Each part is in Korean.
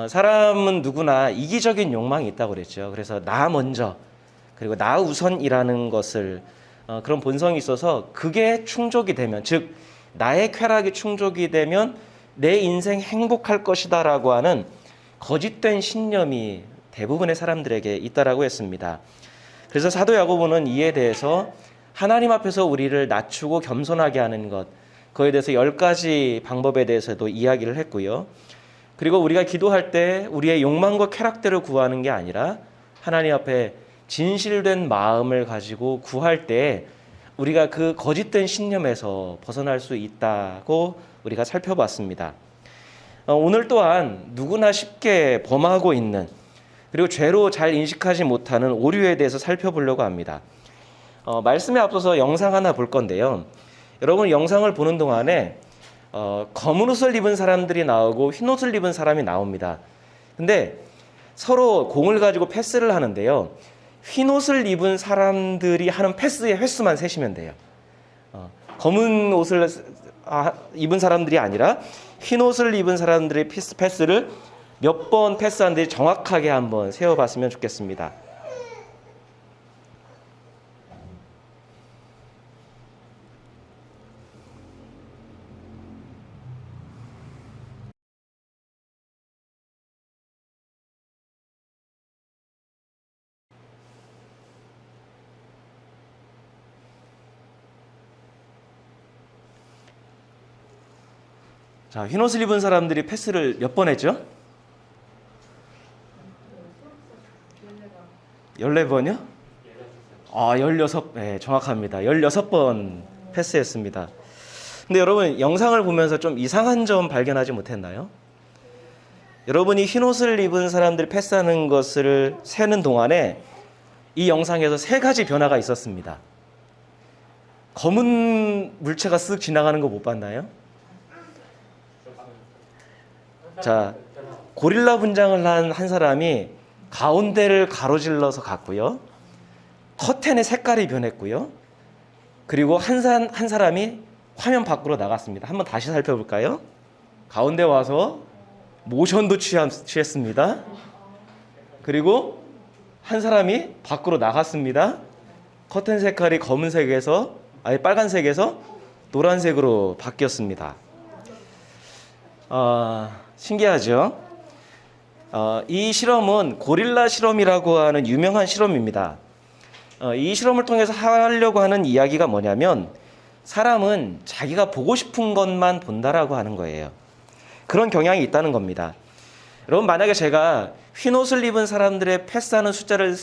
사람은 누구나 이기적인 욕망이 있다고 그랬죠. 그래서 나 먼저 그리고 나 우선이라는 것을 그런 본성이 있어서 그게 충족이 되면, 즉 나의 쾌락이 충족이 되면 내 인생 행복할 것이다라고 하는 거짓된 신념이 대부분의 사람들에게 있다라고 했습니다. 그래서 사도 야고보는 이에 대해서 하나님 앞에서 우리를 낮추고 겸손하게 하는 것, 그에 대해서 10가지 방법에 대해서도 이야기를 했고요. 그리고 우리가 기도할 때 우리의 욕망과 쾌락들을 구하는 게 아니라 하나님 앞에 진실된 마음을 가지고 구할 때 우리가 그 거짓된 신념에서 벗어날 수 있다고 우리가 살펴봤습니다. 오늘 또한 누구나 쉽게 범하고 있는, 그리고 죄로 잘 인식하지 못하는 오류에 대해서 살펴보려고 합니다. 말씀에 앞서서 영상 하나 볼 건데요. 여러분 영상을 보는 동안에 검은 옷을 입은 사람들이 나오고 흰 옷을 입은 사람이 나옵니다. 근데 서로 공을 가지고 패스를 하는데요. 흰 옷을 입은 사람들이 하는 패스의 횟수만 세시면 돼요. 검은 옷을 입은 사람들이 아니라 흰 옷을 입은 사람들의 패스를 몇 번 패스하는지 정확하게 한번 세어봤으면 좋겠습니다. 자, 흰 옷을 입은 사람들이 패스를 몇 번 했죠? 14번이요? 16, 네, 정확합니다. 16번 패스했습니다. 근데 여러분, 영상을 보면서 좀 이상한 점 발견하지 못했나요? 여러분이 흰 옷을 입은 사람들이 패스하는 것을 세는 동안에 이 영상에서 3가지 변화가 있었습니다. 검은 물체가 쓱 지나가는 거 못 봤나요? 자, 고릴라 분장을 한 사람이 가운데를 가로질러서 갔고요. 커튼의 색깔이 변했고요. 그리고 한 사람이 화면 밖으로 나갔습니다. 한번 다시 살펴볼까요? 가운데 와서 모션도 취했습니다. 그리고 한 사람이 밖으로 나갔습니다. 커튼 색깔이 검은색에서 빨간색에서 노란색으로 바뀌었습니다. 신기하죠? 이 실험은 고릴라 실험이라고 하는 유명한 실험입니다. 이 실험을 통해서 하려고 하는 이야기가 뭐냐면 사람은 자기가 보고 싶은 것만 본다라고 하는 거예요. 그런 경향이 있다는 겁니다. 여러분, 만약에 제가 흰 옷을 입은 사람들의 패스하는 숫자를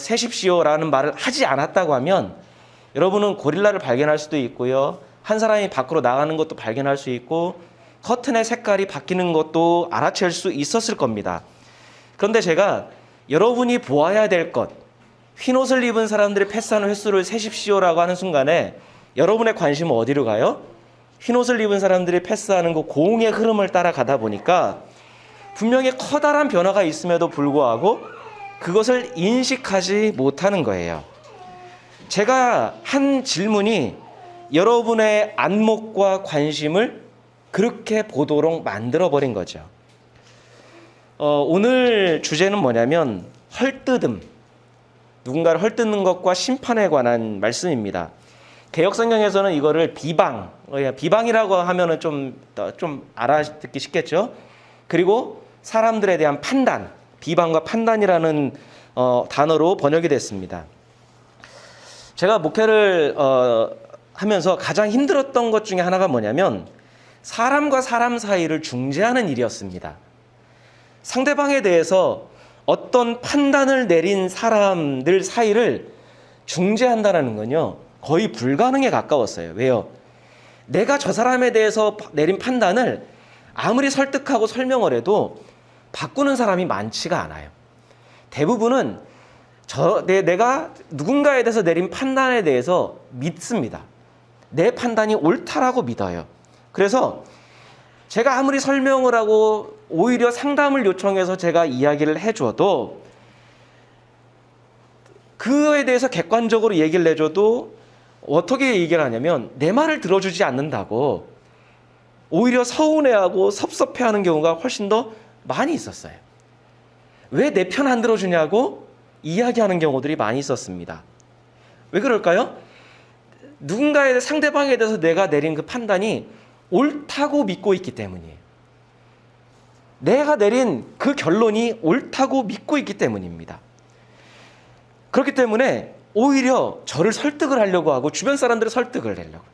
세십시오라는 말을 하지 않았다고 하면 여러분은 고릴라를 발견할 수도 있고요. 한 사람이 밖으로 나가는 것도 발견할 수 있고 커튼의 색깔이 바뀌는 것도 알아챌 수 있었을 겁니다. 그런데 제가 여러분이 보아야 될 것, 흰 옷을 입은 사람들이 패스하는 횟수를 세십시오라고 하는 순간에 여러분의 관심은 어디로 가요? 흰 옷을 입은 사람들이 패스하는 그 공의 흐름을 따라가다 보니까 분명히 커다란 변화가 있음에도 불구하고 그것을 인식하지 못하는 거예요. 제가 한 질문이 여러분의 안목과 관심을 그렇게 보도록 만들어버린 거죠. 오늘 주제는 뭐냐면 헐뜯음, 누군가를 헐뜯는 것과 심판에 관한 말씀입니다. 개역성경에서는 이거를 비방이라고 하면은 좀 알아듣기 쉽겠죠. 그리고 사람들에 대한 판단, 비방과 판단이라는 단어로 번역이 됐습니다. 제가 목회를 하면서 가장 힘들었던 것 중에 하나가 뭐냐면 사람과 사람 사이를 중재하는 일이었습니다. 상대방에 대해서 어떤 판단을 내린 사람들 사이를 중재한다는 건요, 거의 불가능에 가까웠어요. 왜요? 내가 저 사람에 대해서 내린 판단을 아무리 설득하고 설명을 해도 바꾸는 사람이 많지가 않아요. 대부분은 내가 누군가에 대해서 내린 판단에 대해서 믿습니다. 내 판단이 옳다라고 믿어요. 그래서 제가 아무리 설명을 하고 오히려 상담을 요청해서 제가 이야기를 해줘도 그거에 대해서 객관적으로 얘기를 해줘도 어떻게 얘기를 하냐면 내 말을 들어주지 않는다고 오히려 서운해하고 섭섭해하는 경우가 훨씬 더 많이 있었어요. 왜 내 편 안 들어주냐고 이야기하는 경우들이 많이 있었습니다. 왜 그럴까요? 누군가의 상대방에 대해서 내가 내린 그 판단이 옳다고 믿고 있기 때문이에요. 내가 내린 그 결론이 옳다고 믿고 있기 때문입니다. 그렇기 때문에 오히려 저를 설득을 하려고 하고 주변 사람들을 설득을 하려고,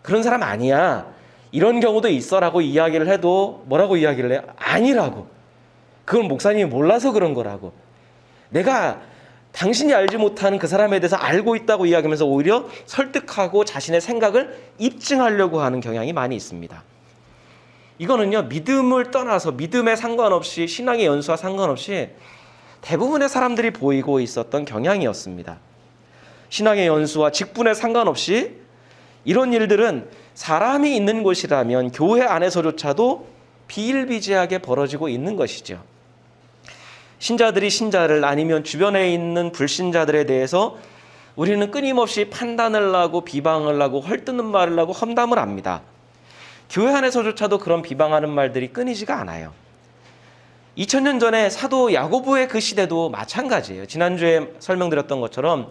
그런 사람 아니야, 이런 경우도 있어라고 이야기를 해도 뭐라고 이야기를 해요? 아니라고. 그건 목사님이 몰라서 그런 거라고. 내가 당신이 알지 못하는 그 사람에 대해서 알고 있다고 이야기하면서 오히려 설득하고 자신의 생각을 입증하려고 하는 경향이 많이 있습니다. 이거는요, 믿음을 떠나서 믿음에 상관없이, 신앙의 연수와 상관없이 대부분의 사람들이 보이고 있었던 경향이었습니다. 신앙의 연수와 직분에 상관없이 이런 일들은 사람이 있는 곳이라면 교회 안에서조차도 비일비재하게 벌어지고 있는 것이죠. 신자들이 신자를, 아니면 주변에 있는 불신자들에 대해서 우리는 끊임없이 판단을 하고 비방을 하고 헐뜯는 말을 하고 험담을 합니다. 교회 안에서조차도 그런 비방하는 말들이 끊이지가 않아요. 2000년 전에 사도 야고보의 그 시대도 마찬가지예요. 지난주에 설명드렸던 것처럼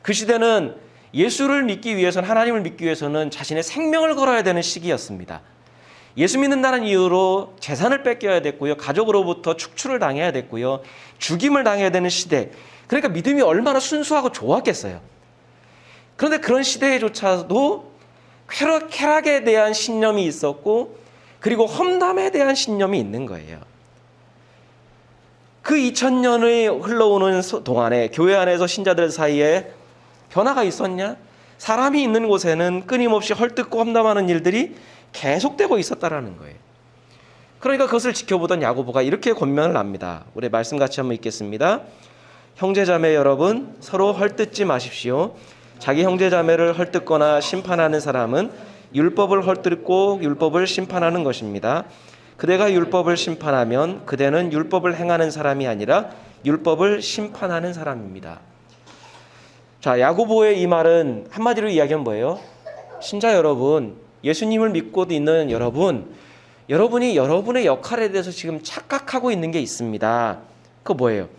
그 시대는 예수를 믿기 위해서는, 하나님을 믿기 위해서는 자신의 생명을 걸어야 되는 시기였습니다. 예수 믿는다는 이유로 재산을 뺏겨야 됐고요, 가족으로부터 축출을 당해야 됐고요, 죽임을 당해야 되는 시대. 그러니까 믿음이 얼마나 순수하고 좋았겠어요. 그런데 그런 시대에조차도 쾌락에 대한 신념이 있었고, 그리고 험담에 대한 신념이 있는 거예요. 그 2000년의 흘러오는 동안에 교회 안에서 신자들 사이에 변화가 있었냐? 사람이 있는 곳에는 끊임없이 헐뜯고 험담하는 일들이 계속되고 있었다라는 거예요. 그러니까 그것을 지켜보던 야고보가 이렇게 권면을 합니다. 우리 말씀 같이 한번 읽겠습니다. 형제자매 여러분, 서로 헐뜯지 마십시오. 자기 형제자매를 헐뜯거나 심판하는 사람은 율법을 헐뜯고 율법을 심판하는 것입니다. 그대가 율법을 심판하면 그대는 율법을 행하는 사람이 아니라 율법을 심판하는 사람입니다. 자, 야고보의 이 말은 한마디로 이야기하면 뭐예요? 신자 여러분, 예수님을 믿고 있는 여러분, 여러분이 여러분의 역할에 대해서 지금 착각하고 있는 게 있습니다. 그거 뭐예요?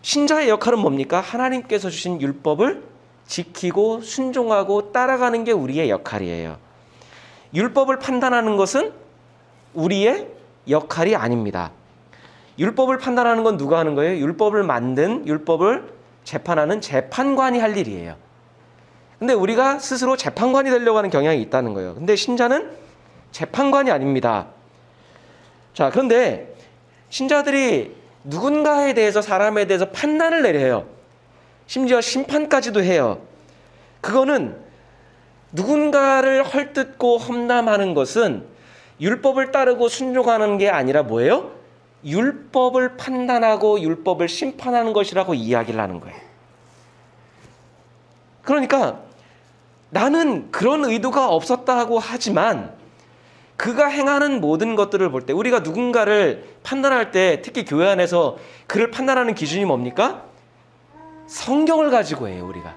신자의 역할은 뭡니까? 하나님께서 주신 율법을 지키고 순종하고 따라가는 게 우리의 역할이에요. 율법을 판단하는 것은 우리의 역할이 아닙니다. 율법을 판단하는 건 누가 하는 거예요? 율법을 만든, 율법을 재판하는 재판관이 할 일이에요. 근데 우리가 스스로 재판관이 되려고 하는 경향이 있다는 거예요. 근데 신자는 재판관이 아닙니다. 자, 그런데 신자들이 누군가에 대해서, 사람에 대해서 판단을 내려요. 심지어 심판까지도 해요. 그거는 누군가를 헐뜯고 험담하는 것은 율법을 따르고 순종하는 게 아니라 뭐예요? 율법을 판단하고 율법을 심판하는 것이라고 이야기를 하는 거예요. 그러니까 나는 그런 의도가 없었다고 하지만 그가 행하는 모든 것들을 볼 때, 우리가 누군가를 판단할 때, 특히 교회 안에서 그를 판단하는 기준이 뭡니까? 성경을 가지고 해요. 우리가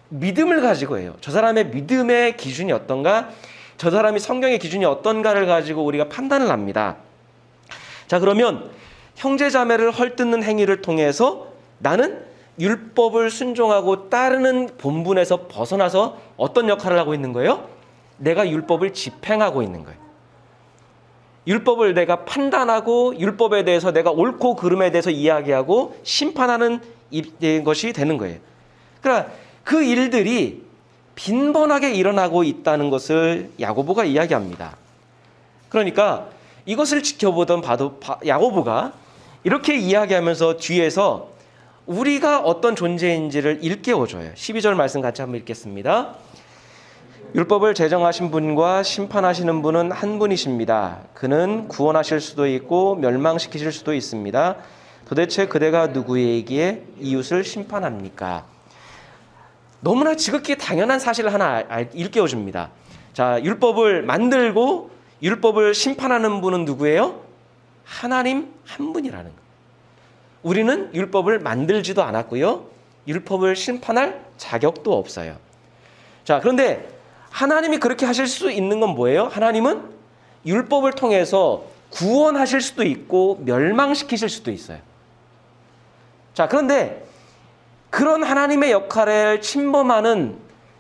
믿음을 가지고 해요. 저 사람의 믿음의 기준이 어떤가, 저 사람이 성경의 기준이 어떤가를 가지고 우리가 판단을 합니다. 자, 그러면 형제자매를 헐뜯는 행위를 통해서 나는 율법을 순종하고 따르는 본분에서 벗어나서 어떤 역할을 하고 있는 거예요? 내가 율법을 집행하고 있는 거예요. 율법을 내가 판단하고 율법에 대해서 내가 옳고 그름에 대해서 이야기하고 심판하는 것이 되는 거예요. 그러니까 그 일들이 빈번하게 일어나고 있다는 것을 야고보가 이야기합니다. 그러니까 이것을 지켜보던 야고보가 이렇게 이야기하면서 뒤에서 우리가 어떤 존재인지를 일깨워줘요. 12절 말씀 같이 한번 읽겠습니다. 율법을 제정하신 분과 심판하시는 분은 한 분이십니다. 그는 구원하실 수도 있고 멸망시키실 수도 있습니다. 도대체 그대가 누구에게 이웃을 심판합니까? 너무나 지극히 당연한 사실을 하나 일깨워줍니다. 자, 율법을 만들고 율법을 심판하는 분은 누구예요? 하나님 한 분이라는 거예요. 우리는 율법을 만들지도 않았고요, 율법을 심판할 자격도 없어요. 자, 그런데 하나님이 그렇게 하실 수 있는 건 뭐예요? 하나님은 율법을 통해서 구원하실 수도 있고 멸망시키실 수도 있어요. 자, 그런데 그런 하나님의 역할을 침범하는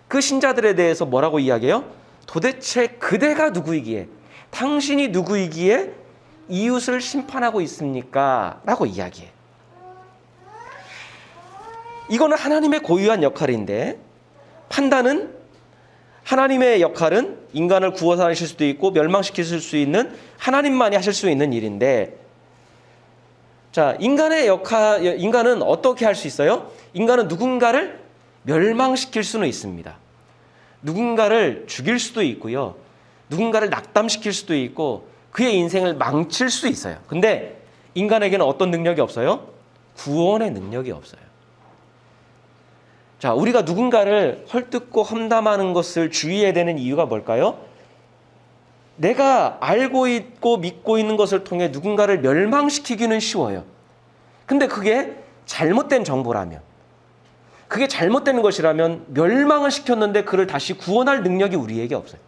그 신자들에 대해서 뭐라고 이야기해요? 도대체 그대가 누구이기에, 당신이 누구이기에 이웃을 심판하고 있습니까? 라고 이야기해. 이거는 하나님의 고유한 역할인데, 판단은, 하나님의 역할은 인간을 구원하실 수도 있고 멸망시키실 수 있는 하나님만이 하실 수 있는 일인데, 자, 인간은 어떻게 할 수 있어요? 인간은 누군가를 멸망시킬 수는 있습니다. 누군가를 죽일 수도 있고요. 누군가를 낙담시킬 수도 있고 그의 인생을 망칠 수 있어요. 근데 인간에게는 어떤 능력이 없어요? 구원의 능력이 없어요. 자, 우리가 누군가를 헐뜯고 험담하는 것을 주의해야 되는 이유가 뭘까요? 내가 알고 있고 믿고 있는 것을 통해 누군가를 멸망시키기는 쉬워요. 근데 그게 잘못된 정보라면, 그게 잘못된 것이라면 멸망을 시켰는데 그를 다시 구원할 능력이 우리에게 없어요.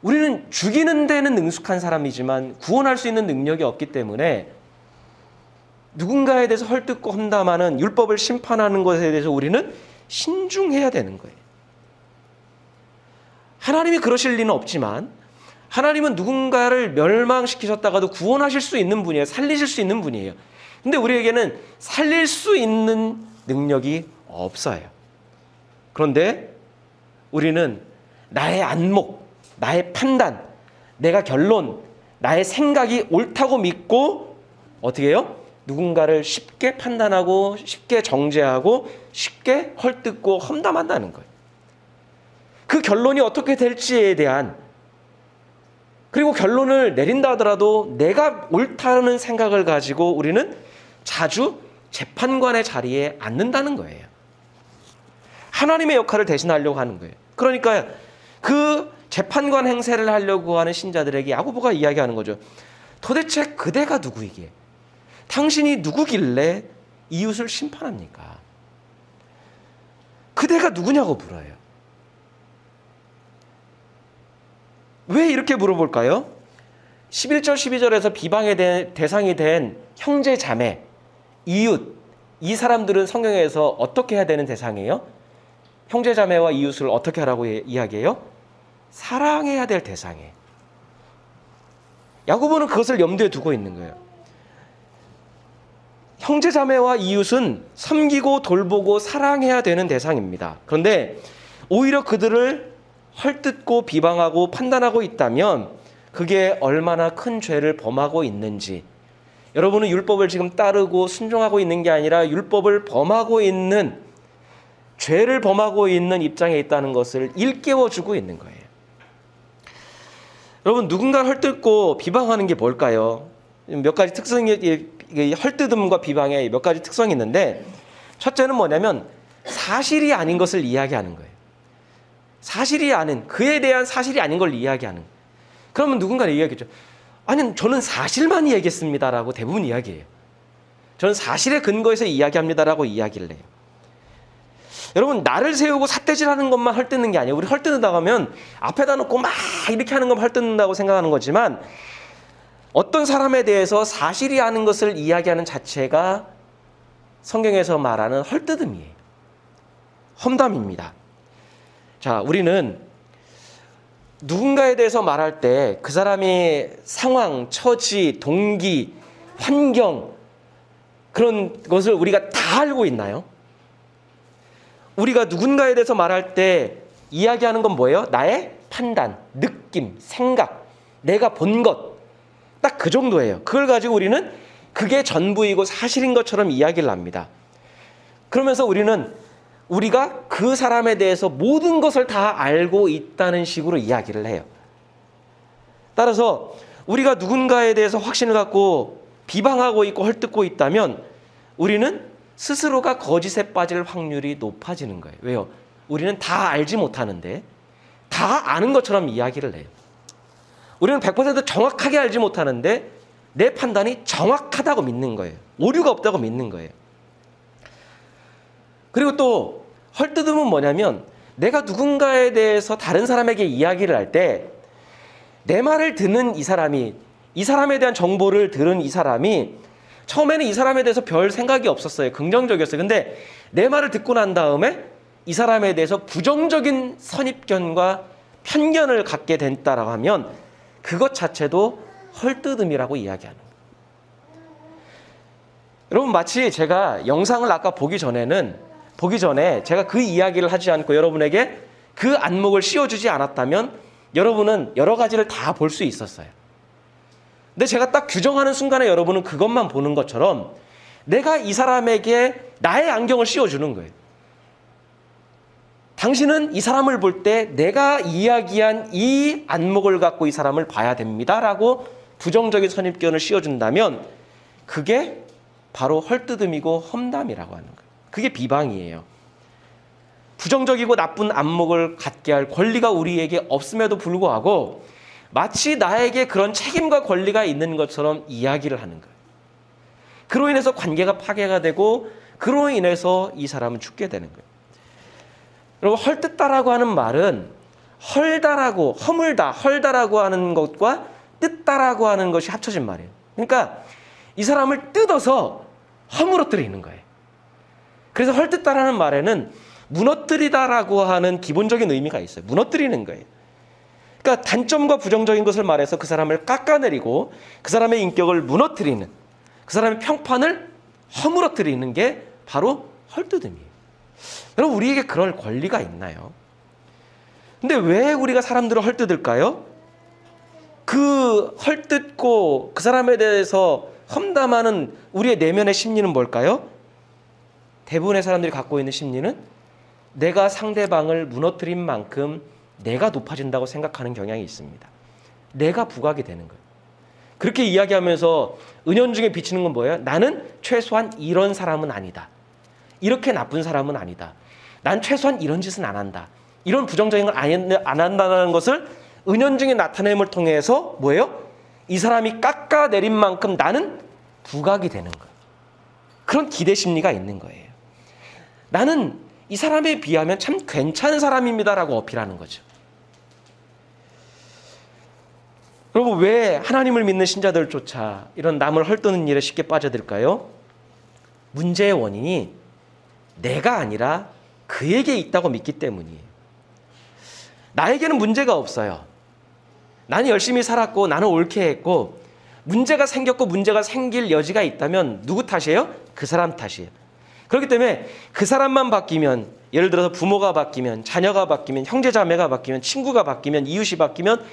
우리는 죽이는 데는 능숙한 사람이지만 구원할 수 있는 능력이 없기 때문에 누군가에 대해서 헐뜯고 험담하는, 율법을 심판하는 것에 대해서 우리는 신중해야 되는 거예요. 하나님이 그러실 리는 없지만 하나님은 누군가를 멸망시키셨다가도 구원하실 수 있는 분이에요. 살리실 수 있는 분이에요. 근데 우리에게는 살릴 수 있는 능력이 없어요. 그런데 우리는 나의 안목, 나의 판단, 내가 결론, 나의 생각이 옳다고 믿고 어떻게 해요? 누군가를 쉽게 판단하고 쉽게 정죄하고 쉽게 헐뜯고 험담한다는 거예요. 그 결론이 어떻게 될지에 대한, 그리고 결론을 내린다 하더라도 내가 옳다는 생각을 가지고 우리는 자주 재판관의 자리에 앉는다는 거예요. 하나님의 역할을 대신하려고 하는 거예요. 그러니까 그 재판관 행세를 하려고 하는 신자들에게 야고보가 이야기하는 거죠. 도대체 그대가 누구이기에, 당신이 누구길래 이웃을 심판합니까? 그대가 누구냐고 물어요. 왜 이렇게 물어볼까요? 11절 12절에서 비방의 대상이 된 형제 자매, 이웃, 이 사람들은 성경에서 어떻게 해야 되는 대상이에요? 형제 자매와 이웃을 어떻게 하라고 이야기해요? 사랑해야 될 대상이에요. 야고보는 그것을 염두에 두고 있는 거예요. 형제 자매와 이웃은 섬기고 돌보고 사랑해야 되는 대상입니다. 그런데 오히려 그들을 헐뜯고 비방하고 판단하고 있다면 그게 얼마나 큰 죄를 범하고 있는지, 여러분은 율법을 지금 따르고 순종하고 있는 게 아니라 율법을 범하고 있는, 죄를 범하고 있는 입장에 있다는 것을 일깨워주고 있는 거예요. 여러분, 누군가를 헐뜯고 비방하는 게 뭘까요? 몇 가지 특성이, 헐뜯음과 비방에 몇 가지 특성이 있는데, 첫째는 뭐냐면 사실이 아닌 것을 이야기하는 거예요. 사실이 아닌, 그에 대한 사실이 아닌 걸 이야기하는. 그러면 누군가는 이야기하죠. 아니, 저는 사실만 얘기했습니다라고 대부분 이야기해요. 저는 사실에 근거해서 이야기합니다라고 이야기를 해요. 여러분, 나를 세우고 삿대질하는 것만 헐뜯는 게 아니에요. 우리 헐뜯는다고 하면 앞에다 놓고 막 이렇게 하는 것만 헐뜯는다고 생각하는 거지만, 어떤 사람에 대해서 사실이 아닌 것을 이야기하는 자체가 성경에서 말하는 헐뜯음이에요. 험담입니다. 자, 우리는 누군가에 대해서 말할 때 그 사람의 상황, 처지, 동기, 환경, 그런 것을 우리가 다 알고 있나요? 우리가 누군가에 대해서 말할 때 이야기하는 건 뭐예요? 나의 판단, 느낌, 생각, 내가 본 것, 딱 그 정도예요. 그걸 가지고 우리는 그게 전부이고 사실인 것처럼 이야기를 합니다. 그러면서 우리가 그 사람에 대해서 모든 것을 다 알고 있다는 식으로 이야기를 해요. 따라서 우리가 누군가에 대해서 확신을 갖고 비방하고 있고 헐뜯고 있다면 우리는 스스로가 거짓에 빠질 확률이 높아지는 거예요. 왜요? 우리는 다 알지 못하는데 다 아는 것처럼 이야기를 해요. 우리는 100% 정확하게 알지 못하는데 내 판단이 정확하다고 믿는 거예요. 오류가 없다고 믿는 거예요. 그리고 또 헐뜯음은 뭐냐면, 내가 누군가에 대해서 다른 사람에게 이야기를 할 때 내 말을 듣는 이 사람이 이 사람에 대한 정보를 들은 이 사람이 처음에는 이 사람에 대해서 별 생각이 없었어요. 긍정적이었어요. 근데 내 말을 듣고 난 다음에 이 사람에 대해서 부정적인 선입견과 편견을 갖게 됐다라고 하면 그것 자체도 헐뜯음이라고 이야기하는 거예요. 여러분, 마치 제가 영상을 아까 보기 전에 제가 그 이야기를 하지 않고 여러분에게 그 안목을 씌워주지 않았다면 여러분은 여러 가지를 다 볼 수 있었어요. 근데 제가 딱 규정하는 순간에 여러분은 그것만 보는 것처럼 내가 이 사람에게 나의 안경을 씌워주는 거예요. 당신은 이 사람을 볼 때 내가 이야기한 이 안목을 갖고 이 사람을 봐야 됩니다라고 부정적인 선입견을 씌워준다면 그게 바로 헐뜯음이고 험담이라고 하는 거예요. 그게 비방이에요. 부정적이고 나쁜 안목을 갖게 할 권리가 우리에게 없음에도 불구하고 마치 나에게 그런 책임과 권리가 있는 것처럼 이야기를 하는 거예요. 그로 인해서 관계가 파괴가 되고 그로 인해서 이 사람은 죽게 되는 거예요. 여러분, 헐뜯다라고 하는 말은 헐다라고, 허물다, 헐다라고 하는 것과 뜯다라고 하는 것이 합쳐진 말이에요. 그러니까 이 사람을 뜯어서 허물어뜨리는 거예요. 그래서 헐뜯다라는 말에는 무너뜨리다라고 하는 기본적인 의미가 있어요. 무너뜨리는 거예요. 그러니까 단점과 부정적인 것을 말해서 그 사람을 깎아내리고 그 사람의 인격을 무너뜨리는, 그 사람의 평판을 허물어뜨리는 게 바로 헐뜯음이에요. 여러분, 우리에게 그럴 권리가 있나요? 근데 왜 우리가 사람들을 헐뜯을까요? 그 헐뜯고 그 사람에 대해서 험담하는 우리의 내면의 심리는 뭘까요? 대부분의 사람들이 갖고 있는 심리는 내가 상대방을 무너뜨린 만큼 내가 높아진다고 생각하는 경향이 있습니다. 내가 부각이 되는 거예요. 그렇게 이야기하면서 은연중에 비치는 건 뭐예요? 나는 최소한 이런 사람은 아니다. 이렇게 나쁜 사람은 아니다. 난 최소한 이런 짓은 안 한다. 이런 부정적인 걸 안 한다는 것을 은연중에 나타냄을 통해서 뭐예요? 이 사람이 깎아내린 만큼 나는 부각이 되는 거예요. 그런 기대 심리가 있는 거예요. 나는 이 사람에 비하면 참 괜찮은 사람입니다라고 어필하는 거죠. 여러분, 왜 하나님을 믿는 신자들조차 이런 남을 헐뜯는 일에 쉽게 빠져들까요? 문제의 원인이 내가 아니라 그에게 있다고 믿기 때문이에요. 나에게는 문제가 없어요. 나는 열심히 살았고 나는 옳게 했고 문제가 생겼고 문제가 생길 여지가 있다면 누구 탓이에요? 그 사람 탓이에요. 그렇기 때문에 그 사람만 바뀌면, 예를 들어서 부모가 바뀌면, 자녀가 바뀌면, 형제 자매가 바뀌면, 친구가 바뀌면, 이웃이 바뀌면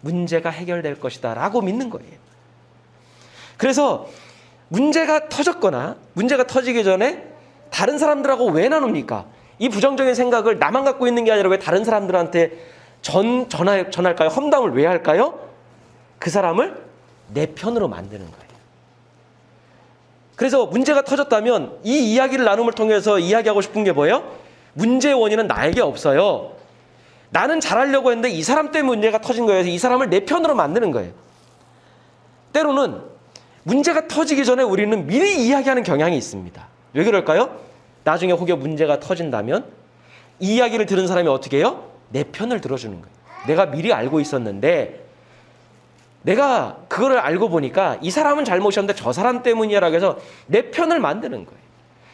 문제가 해결될 것이다 라고 믿는 거예요. 그래서 문제가 터졌거나 문제가 터지기 전에 다른 사람들하고 왜 나눕니까? 이 부정적인 생각을 나만 갖고 있는 게 아니라 왜 다른 사람들한테 전할까요? 험담을 왜 할까요? 그 사람을 내 편으로 만드는 거예요. 그래서 문제가 터졌다면 이 이야기를 나눔을 통해서 이야기하고 싶은 게 뭐예요? 문제의 원인은 나에게 없어요. 나는 잘하려고 했는데 이 사람 때문에 문제가 터진 거예요. 이 사람을 내 편으로 만드는 거예요. 때로는 문제가 터지기 전에 우리는 미리 이야기하는 경향이 있습니다. 왜 그럴까요? 나중에 혹여 문제가 터진다면 이 이야기를 들은 사람이 어떻게 해요? 내 편을 들어주는 거예요. 내가 미리 알고 있었는데 내가 그거를 알고 보니까 이 사람은 잘못이었는데 저 사람 때문이라고 해서 내 편을 만드는 거예요.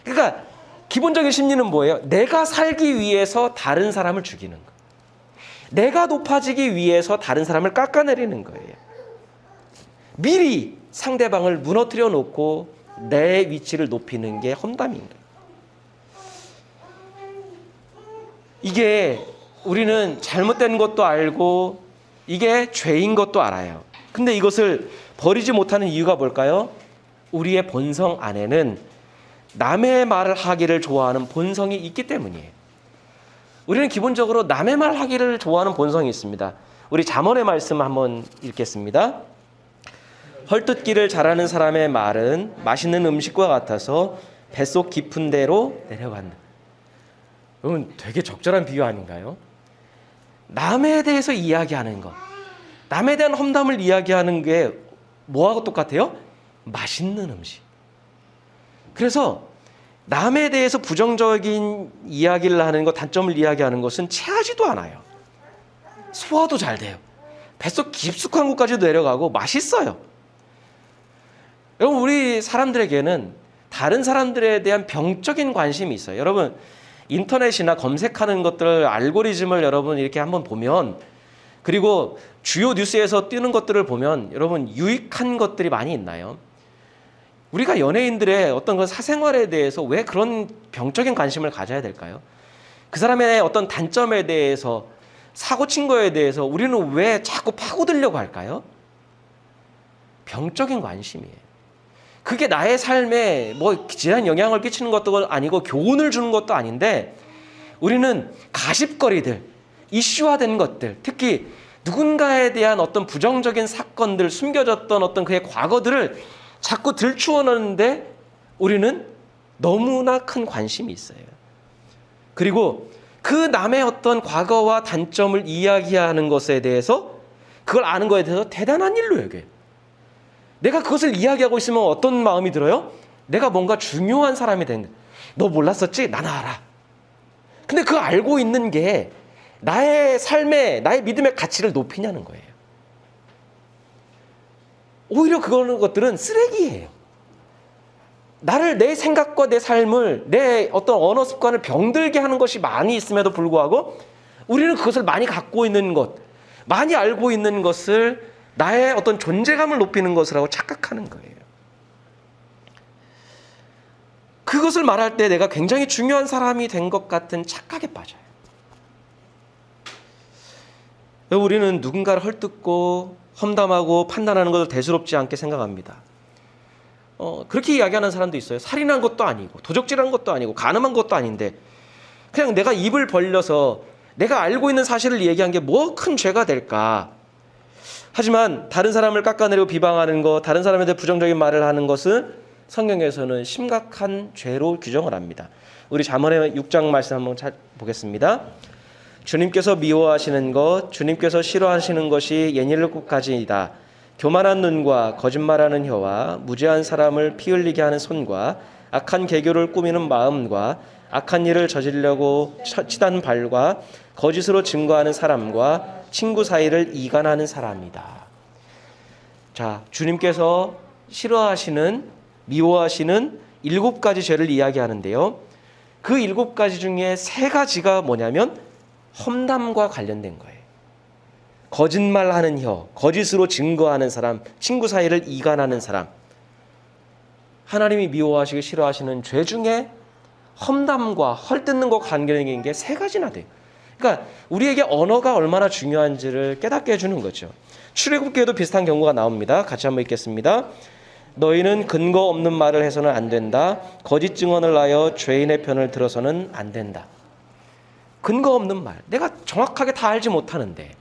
그러니까 기본적인 심리는 뭐예요? 내가 살기 위해서 다른 사람을 죽이는 거예요. 내가 높아지기 위해서 다른 사람을 깎아내리는 거예요. 미리 상대방을 무너뜨려 놓고 내 위치를 높이는 게 험담인 거예요. 이게 우리는 잘못된 것도 알고 이게 죄인 것도 알아요. 근데 이것을 버리지 못하는 이유가 뭘까요? 우리의 본성 안에는 남의 말을 하기를 좋아하는 본성이 있기 때문이에요. 우리는 기본적으로 남의 말 하기를 좋아하는 본성이 있습니다. 우리 잠언의 말씀 한번 읽겠습니다. 헐뜯기를 잘하는 사람의 말은 맛있는 음식과 같아서 뱃속 깊은 데로 내려간다. 여러분, 되게 적절한 비유 아닌가요? 남에 대해서 이야기하는 것, 남에 대한 험담을 이야기하는 게 뭐하고 똑같아요? 맛있는 음식. 그래서 남에 대해서 부정적인 이야기를 하는 것, 단점을 이야기하는 것은 체하지도 않아요. 소화도 잘 돼요. 뱃속 깊숙한 곳까지도 내려가고 맛있어요. 여러분, 우리 사람들에게는 다른 사람들에 대한 병적인 관심이 있어요. 여러분, 인터넷이나 검색하는 것들 알고리즘을 여러분 이렇게 한번 보면, 그리고 주요 뉴스에서 뜨는 것들을 보면 여러분 유익한 것들이 많이 있나요? 우리가 연예인들의 어떤 그 사생활에 대해서 왜 그런 병적인 관심을 가져야 될까요? 그 사람의 어떤 단점에 대해서, 사고 친 거에 대해서 우리는 왜 자꾸 파고들려고 할까요? 병적인 관심이에요. 그게 나의 삶에 뭐 지난 영향을 끼치는 것도 아니고 교훈을 주는 것도 아닌데, 우리는 가십거리들, 이슈화된 것들, 특히 누군가에 대한 어떤 부정적인 사건들, 숨겨졌던 어떤 그의 과거들을 자꾸 들추어내는데 우리는 너무나 큰 관심이 있어요. 그리고 그 남의 어떤 과거와 단점을 이야기하는 것에 대해서, 그걸 아는 것에 대해서 대단한 일로 여겨요. 내가 그것을 이야기하고 있으면 어떤 마음이 들어요? 내가 뭔가 중요한 사람이 된, 너 몰랐었지? 나는 알아. 근데 그 알고 있는 게 나의 삶에, 나의 믿음의 가치를 높이냐는 거예요. 오히려 그런 것들은 쓰레기예요. 나를, 내 생각과 내 삶을, 내 어떤 언어 습관을 병들게 하는 것이 많이 있음에도 불구하고 우리는 그것을 많이 갖고 있는 것, 많이 알고 있는 것을 나의 어떤 존재감을 높이는 것이라고 착각하는 거예요. 그것을 말할 때 내가 굉장히 중요한 사람이 된 것 같은 착각에 빠져요. 우리는 누군가를 헐뜯고 험담하고 판단하는 것을 대수롭지 않게 생각합니다. 그렇게 이야기하는 사람도 있어요. 살인한 것도 아니고 도적질한 것도 아니고 간음한 것도 아닌데 그냥 내가 입을 벌려서 내가 알고 있는 사실을 얘기한 게 뭐 큰 죄가 될까? 하지만 다른 사람을 깎아내리고 비방하는 것, 다른 사람에 대해 부정적인 말을 하는 것은 성경에서는 심각한 죄로 규정을 합니다. 우리 잠언의 6장 말씀 한번 보겠습니다. 주님께서 미워하시는 것, 주님께서 싫어하시는 것이 옛일곱가지이다. 교만한 눈과 거짓말하는 혀와 무죄한 사람을 피 흘리게 하는 손과 악한 계교를 꾸미는 마음과 악한 일을 저지르려고 치단 발과 거짓으로 증거하는 사람과 친구 사이를 이간하는 사람이다. 자, 주님께서 싫어하시는, 미워하시는 7가지 죄를 이야기하는데요. 그 7가지 중에 3가지가 뭐냐면 험담과 관련된 거예요. 거짓말하는 혀, 거짓으로 증거하는 사람, 친구 사이를 이간하는 사람. 하나님이 미워하시고 싫어하시는 죄 중에 험담과 헐뜯는 것 관계된 게 3가지나 돼요. 그러니까 우리에게 언어가 얼마나 중요한지를 깨닫게 해주는 거죠. 출애굽기에도 비슷한 경우가 나옵니다. 같이 한번 읽겠습니다. 너희는 근거 없는 말을 해서는 안 된다. 거짓 증언을 하여 죄인의 편을 들어서는 안 된다. 근거 없는 말. 내가 정확하게 다 알지 못하는데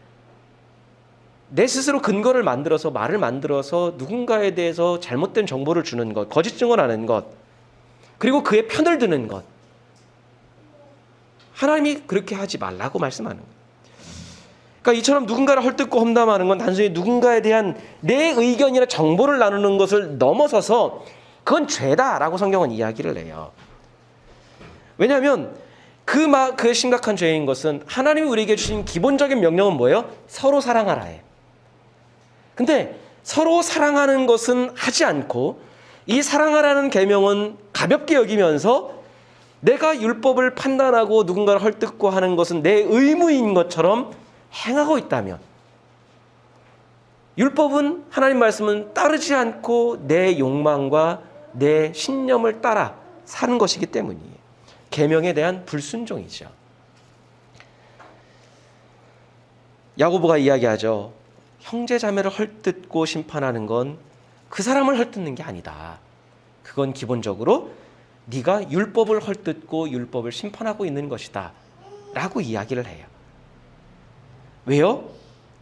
내 스스로 근거를 만들어서, 말을 만들어서 누군가에 대해서 잘못된 정보를 주는 것, 거짓 증언하는 것, 그리고 그의 편을 드는 것. 하나님이 그렇게 하지 말라고 말씀하는 거예요. 그러니까 이처럼 누군가를 헐뜯고 험담하는 건 단순히 누군가에 대한 내 의견이나 정보를 나누는 것을 넘어서서 그건 죄다라고 성경은 이야기를 해요. 왜냐하면 그 심각한 죄인 것은 하나님이 우리에게 주신 기본적인 명령은 뭐예요? 서로 사랑하라예요. 근데 서로 사랑하는 것은 하지 않고 이 사랑하라는 계명은 가볍게 여기면서 내가 율법을 판단하고 누군가를 헐뜯고 하는 것은 내 의무인 것처럼 행하고 있다면, 율법은, 하나님 말씀은 따르지 않고 내 욕망과 내 신념을 따라 사는 것이기 때문이에요. 계명에 대한 불순종이죠. 야고보가 이야기하죠. 형제 자매를 헐뜯고 심판하는 건 그 사람을 헐뜯는 게 아니다. 그건 기본적으로 네가 율법을 헐뜯고 율법을 심판하고 있는 것이다 라고 이야기를 해요. 왜요?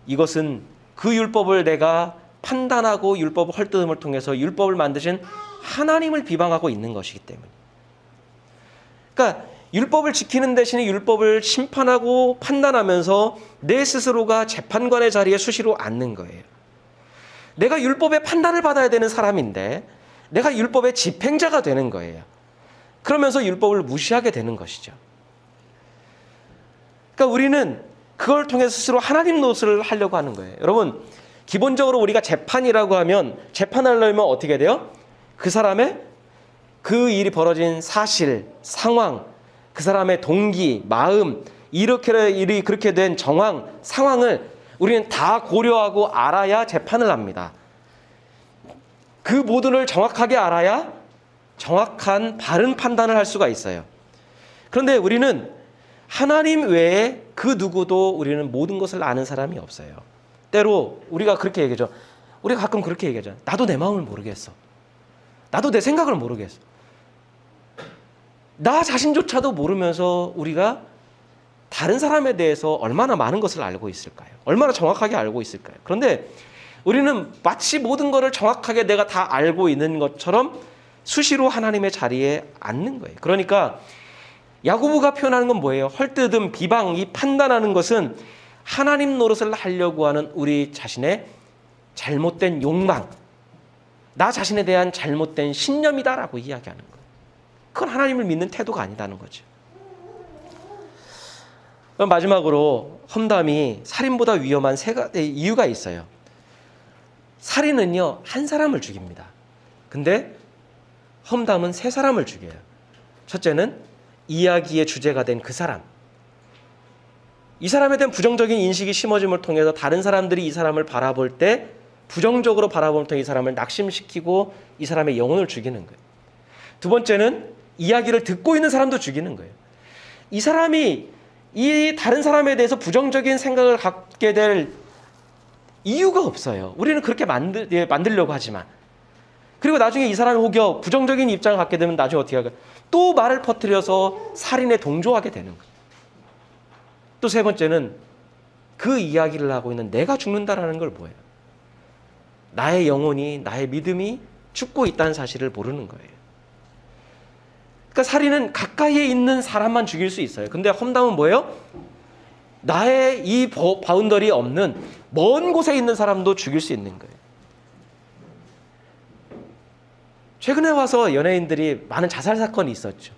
이것은 그 율법을 내가 판단하고 율법을 헐뜯음을 통해서 율법을 만드신 하나님을 비방하고 있는 것이기 때문에. 그러니까 율법을 지키는 대신에 율법을 심판하고 판단하면서 내 스스로가 재판관의 자리에 수시로 앉는 거예요. 내가 율법의 판단을 받아야 되는 사람인데 내가 율법의 집행자가 되는 거예요. 그러면서 율법을 무시하게 되는 것이죠. 그러니까 우리는 그걸 통해서 스스로 하나님 노릇을 하려고 하는 거예요. 여러분, 기본적으로 우리가 재판이라고 하면, 재판하려면 어떻게 돼요? 그 사람의 그 일이 벌어진 사실, 상황, 그 사람의 동기, 마음, 이렇게 일이 그렇게 된 정황, 상황을 우리는 다 고려하고 알아야 재판을 합니다. 그 모든을 정확하게 알아야 정확한 바른 판단을 할 수가 있어요. 그런데 우리는 하나님 외에 그 누구도 우리는 모든 것을 아는 사람이 없어요. 때로 우리가 그렇게 얘기하죠. 우리가 가끔 그렇게 얘기하잖아요. 나도 내 마음을 모르겠어. 나도 내 생각을 모르겠어. 나 자신조차도 모르면서 우리가 다른 사람에 대해서 얼마나 많은 것을 알고 있을까요? 얼마나 정확하게 알고 있을까요? 그런데 우리는 마치 모든 것을 정확하게 내가 다 알고 있는 것처럼 수시로 하나님의 자리에 앉는 거예요. 그러니까 야고보가 표현하는 건 뭐예요? 헐뜯음, 비방, 이 판단하는 것은 하나님 노릇을 하려고 하는 우리 자신의 잘못된 욕망, 나 자신에 대한 잘못된 신념이다라고 이야기하는 거예요. 그건 하나님을 믿는 태도가 아니다는 거죠. 그럼 마지막으로 험담이 살인보다 위험한 세 가지 이유가 있어요. 살인은요, 한 사람을 죽입니다. 근데 험담은 세 사람을 죽여요. 첫째는 이야기의 주제가 된 그 사람. 이 사람에 대한 부정적인 인식이 심어짐을 통해서 다른 사람들이 이 사람을 바라볼 때 부정적으로 바라보는 통해 이 사람을 낙심시키고 이 사람의 영혼을 죽이는 거예요. 두 번째는 이야기를 듣고 있는 사람도 죽이는 거예요. 이 사람이 이 다른 사람에 대해서 부정적인 생각을 갖게 될 이유가 없어요. 우리는 그렇게 만들려고 하지만. 그리고 나중에 이 사람이 혹여 부정적인 입장을 갖게 되면 나중에 어떻게 할까요? 또 말을 퍼뜨려서 살인에 동조하게 되는 거예요. 또 세 번째는 그 이야기를 하고 있는 내가 죽는다라는 걸 뭐예요? 나의 영혼이, 나의 믿음이 죽고 있다는 사실을 모르는 거예요. 그러니까 살인은 가까이에 있는 사람만 죽일 수 있어요. 근데 험담은 뭐예요? 나의 이 바운더리 없는 먼 곳에 있는 사람도 죽일 수 있는 거예요. 최근에 와서 연예인들이 많은 자살 사건이 있었죠.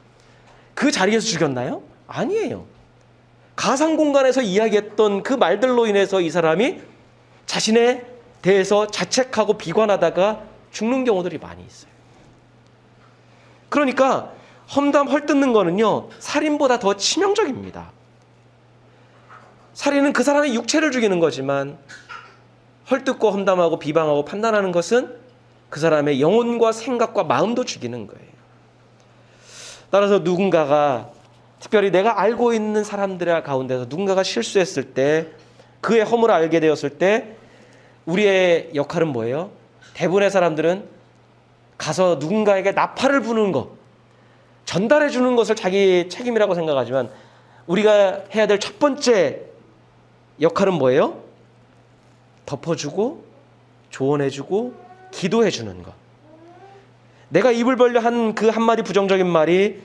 그 자리에서 죽였나요? 아니에요. 가상 공간에서 이야기했던 그 말들로 인해서 이 사람이 자신에 대해서 자책하고 비관하다가 죽는 경우들이 많이 있어요. 그러니까 험담 헐뜯는 거는요, 살인보다 더 치명적입니다. 살인은 그 사람의 육체를 죽이는 거지만 헐뜯고 험담하고 비방하고 판단하는 것은 그 사람의 영혼과 생각과 마음도 죽이는 거예요. 따라서 누군가가, 특별히 내가 알고 있는 사람들 가운데서 누군가가 실수했을 때, 그의 허물을 알게 되었을 때 우리의 역할은 뭐예요? 대부분의 사람들은 가서 누군가에게 나팔을 부는 것, 전달해 주는 것을 자기 책임이라고 생각하지만 우리가 해야 될 첫 번째 역할은 뭐예요? 덮어주고 조언해주고 기도해주는 것. 내가 입을 벌려 한 그 한마디 부정적인 말이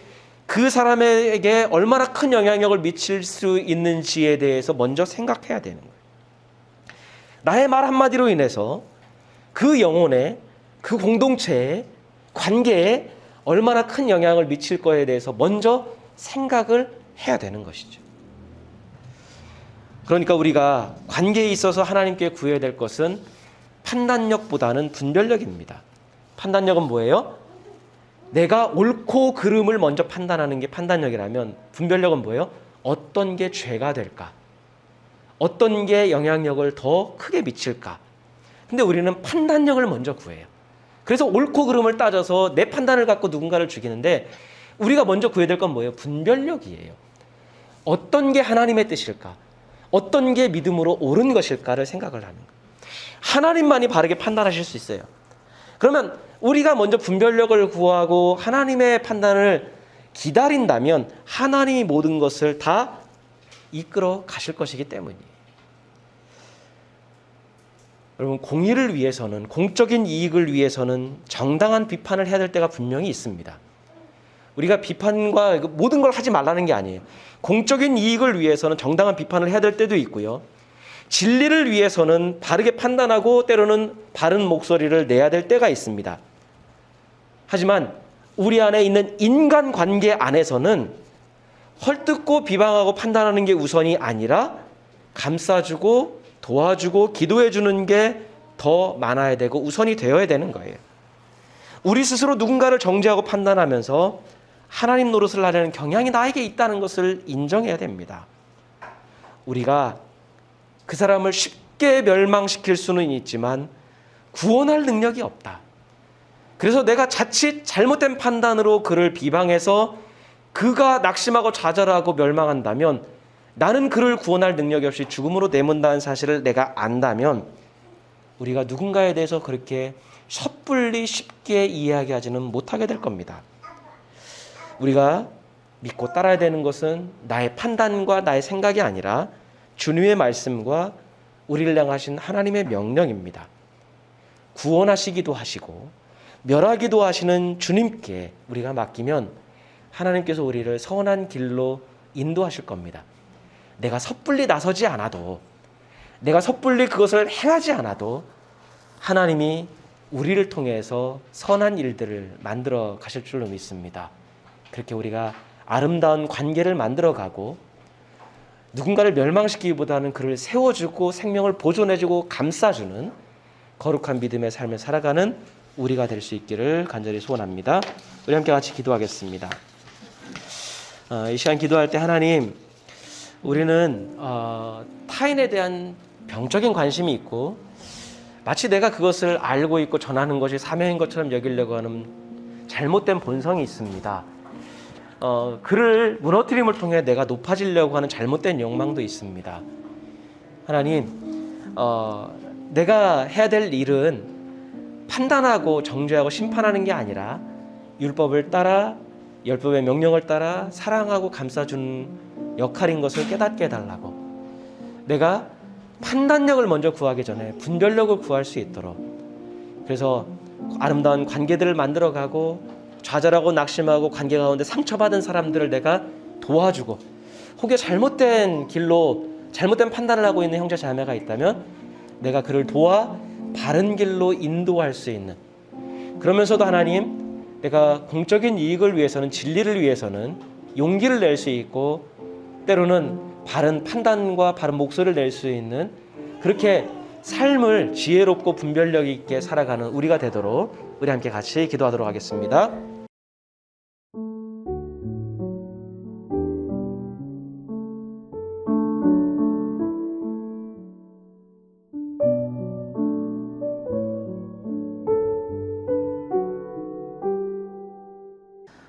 그 사람에게 얼마나 큰 영향력을 미칠 수 있는지에 대해서 먼저 생각해야 되는 거예요. 나의 말 한마디로 인해서 그 영혼에, 그 공동체에, 관계에 얼마나 큰 영향을 미칠 거에 대해서 먼저 생각을 해야 되는 것이죠. 그러니까 우리가 관계에 있어서 하나님께 구해야 될 것은 판단력보다는 분별력입니다. 판단력은 뭐예요? 내가 옳고 그름을 먼저 판단하는 게 판단력이라면 분별력은 뭐예요? 어떤 게 죄가 될까? 어떤 게 영향력을 더 크게 미칠까? 근데 우리는 판단력을 먼저 구해요. 그래서 옳고 그름을 따져서 내 판단을 갖고 누군가를 죽이는데 우리가 먼저 구해야 될 건 뭐예요? 분별력이에요. 어떤 게 하나님의 뜻일까? 어떤 게 믿음으로 옳은 것일까를 생각을 하는 거예요. 하나님만이 바르게 판단하실 수 있어요. 그러면 우리가 먼저 분별력을 구하고 하나님의 판단을 기다린다면 하나님이 모든 것을 다 이끌어 가실 것이기 때문이에요. 여러분, 공의를 위해서는, 공적인 이익을 위해서는 정당한 비판을 해야 될 때가 분명히 있습니다. 우리가 비판과 모든 걸 하지 말라는 게 아니에요. 공적인 이익을 위해서는 정당한 비판을 해야 될 때도 있고요. 진리를 위해서는 바르게 판단하고 때로는 바른 목소리를 내야 될 때가 있습니다. 하지만 우리 안에 있는 인간관계 안에서는 헐뜯고 비방하고 판단하는 게 우선이 아니라 감싸주고 도와주고 기도해주는 게 더 많아야 되고 우선이 되어야 되는 거예요. 우리 스스로 누군가를 정죄하고 판단하면서 하나님 노릇을 하려는 경향이 나에게 있다는 것을 인정해야 됩니다. 우리가 그 사람을 쉽게 멸망시킬 수는 있지만 구원할 능력이 없다. 그래서 내가 자칫 잘못된 판단으로 그를 비방해서 그가 낙심하고 좌절하고 멸망한다면, 나는 그를 구원할 능력이 없이 죽음으로 내몬다는 사실을 내가 안다면, 우리가 누군가에 대해서 그렇게 섣불리 쉽게 이야기하지는 못하게 될 겁니다. 우리가 믿고 따라야 되는 것은 나의 판단과 나의 생각이 아니라 주님의 말씀과 우리를 향하신 하나님의 명령입니다. 구원하시기도 하시고 멸하기도 하시는 주님께 우리가 맡기면 하나님께서 우리를 선한 길로 인도하실 겁니다. 내가 섣불리 나서지 않아도, 내가 섣불리 그것을 행하지 않아도 하나님이 우리를 통해서 선한 일들을 만들어 가실 줄로 믿습니다. 그렇게 우리가 아름다운 관계를 만들어가고 누군가를 멸망시키기보다는 그를 세워주고 생명을 보존해주고 감싸주는 거룩한 믿음의 삶을 살아가는 우리가 될 수 있기를 간절히 소원합니다. 우리 함께 같이 기도하겠습니다. 이 시간 기도할 때 하나님, 우리는 타인에 대한 병적인 관심이 있고 마치 내가 그것을 알고 있고 전하는 것이 사명인 것처럼 여기려고 하는 잘못된 본성이 있습니다. 그를 무너뜨림을 통해 내가 높아지려고 하는 잘못된 욕망도 있습니다. 하나님, 내가 해야 될 일은 판단하고 정죄하고 심판하는 게 아니라 율법을 따라, 율법의 명령을 따라 사랑하고 감싸주는 역할인 것을 깨닫게 해달라고. 내가 판단력을 먼저 구하기 전에 분별력을 구할 수 있도록, 그래서 아름다운 관계들을 만들어가고 좌절하고 낙심하고 관계 가운데 상처받은 사람들을 내가 도와주고, 혹여 잘못된 길로 잘못된 판단을 하고 있는 형제 자매가 있다면 내가 그를 도와 바른 길로 인도할 수 있는, 그러면서도 하나님, 내가 공적인 이익을 위해서는, 진리를 위해서는 용기를 낼 수 있고 때로는 바른 판단과 바른 목소리를 낼 수 있는, 그렇게 삶을 지혜롭고 분별력 있게 살아가는 우리가 되도록 우리 함께 같이 기도하도록 하겠습니다.